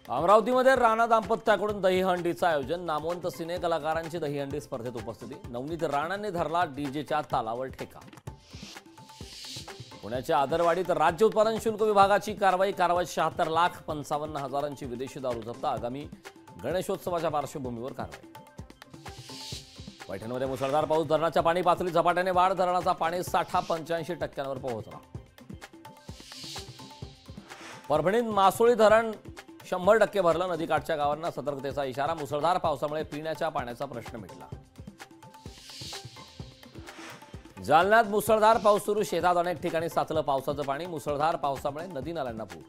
अमरावतीमध्ये राणा दाम्पत्याकडून दहीहंडीचं आयोजन। नामवंत सिने कलाकारांची दहीहंडी स्पर्धेत उपस्थिती। नवनीत राणांनी धरला डीजेच्या तालावर ठेका। पुण्याच्या आदरवाडीत राज्य उत्पादन शुल्क विभागाची कारवाई। 76,55,000 विदेशी दारू जप्त। आगामी गणेशोत्सवाच्या पार्श्वभूमीवर कारवाई। पैठणमध्ये मुसळधार पाऊस। धरणाच्या पाणी पातळीत झपाट्याने वाढ। धरणाचा पाणी साठा 85% पोहोचला। परभणीत मासोळी धरण 100% भरलं। नदीकाठच्या गावांना सतर्कतेचा इशारा। मुसळधार पावसामुळे पिण्याच्या पाण्याचा प्रश्न मिटला। जालन्यात मुसळधार पाऊस सुरू। शेतात अनेक ठिकाणी साचलं पावसाचं पाणी। मुसळधार पावसामुळे नदी नाल्यांना पूर।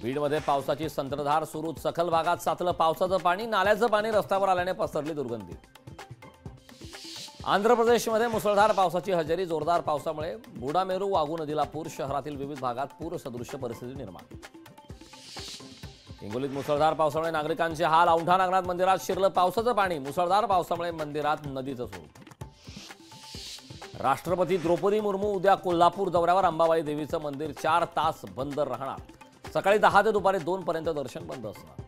बीडमध्ये पावसाची संततधार सुरू। सखल भागात साचलं पावसाचं पाणी। नाल्याचं पाणी रस्त्यावर आल्याने पसरली दुर्गंधी। आंध्र प्रदेशमध्ये मुसळधार पावसाची हजेरी। जोरदार पावसामुळे बुडामेरू वाघू नदीला पूर। शहरातील विविध भागात पूरसदृश्य परिस्थिती निर्माण। हिंगोलीत मुसळधार पावसामुळे नागरिकांचे हाल। औंढा नागनाथ मंदिरात शिरलं पावसाचं पाणी। मुसळधार पावसामुळे मंदिरात नदीचं स्वरूप। राष्ट्रपती द्रौपदी मुर्मू उद्या कोल्हापूर दौऱ्यावर। अंबाबाई देवीचं मंदिर 4 तास बंद राहणार। सकाळी 10 ते दुपारी 2 पर्यंत दर्शन बंद असणार।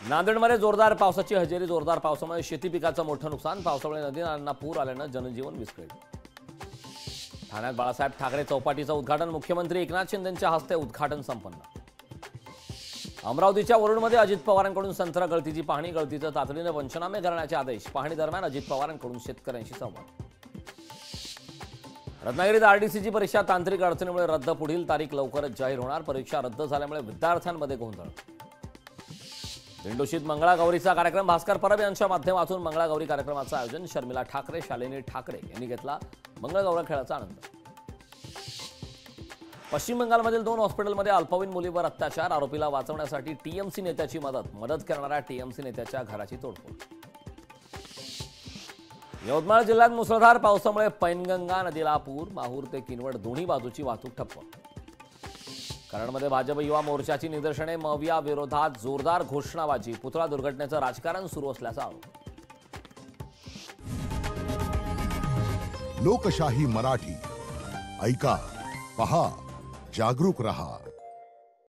नांदेडमध्ये जोरदार पावसाची हजेरी। जोरदार पावसामुळे शेती पिकाचं मोठं नुकसान। पावसामुळे नदी नाल्यांना पूर आल्यानं जनजीवन विस्कळीत। ठाण्यात बाळासाहेब ठाकरे चौपाटीचं उद्घाटन। मुख्यमंत्री एकनाथ शिंदेंच्या हस्ते उद्घाटन संपन्न। अमरावतीच्या वरुडमध्ये अजित पवारांकडून संत्रा गळतीची पाहणी। गळतीचं तातडीने पंचनामे करण्याचे आदेश। पाहणी दरम्यान अजित पवारांकडून शेतकऱ्यांशी संवाद। रत्नागिरीत आरडीसीची परीक्षा तांत्रिक अडचणीमुळे रद्द। पुढील तारीख लवकरच जाहीर होणार। परीक्षा रद्द झाल्यामुळे विद्यार्थ्यांमध्ये गोंधळ। दिंडोशीत मंगळागौरीचा कार्यक्रम। भास्कर परब यांच्या माध्यमातून मंगळागौरी कार्यक्रमाचं आयोजन। शर्मिला ठाकरे, शालिनी ठाकरे यांनी घेतला मंगळगौर खेळाचा आनंद। पश्चिम बंगालमधील 2 हॉस्पिटलमध्ये अल्पवयीन मुलीवर अत्याचार। आरोपीला वाचवण्यासाठी टीएमसी नेत्याची मदत करणाऱ्या टीएमसी नेत्याच्या घराची तोडफोड। यवतमाळ जिल्ह्यात मुसळधार पावसामुळे पैनगंगा नदीला पूर। माहूर ते किनवट दोन्ही बाजूची वाहतूक ठप्प। कराडमध्ये भाजप युवा मोर्चाची निदर्शने। मविया विरोधात जोरदार घोषणाबाजी। पुतळा दुर्घटनेचं राजकारण सुरू असल्याचा आरोप। लोकशाही मराठी ऐका, पहा, जागरूक रहा।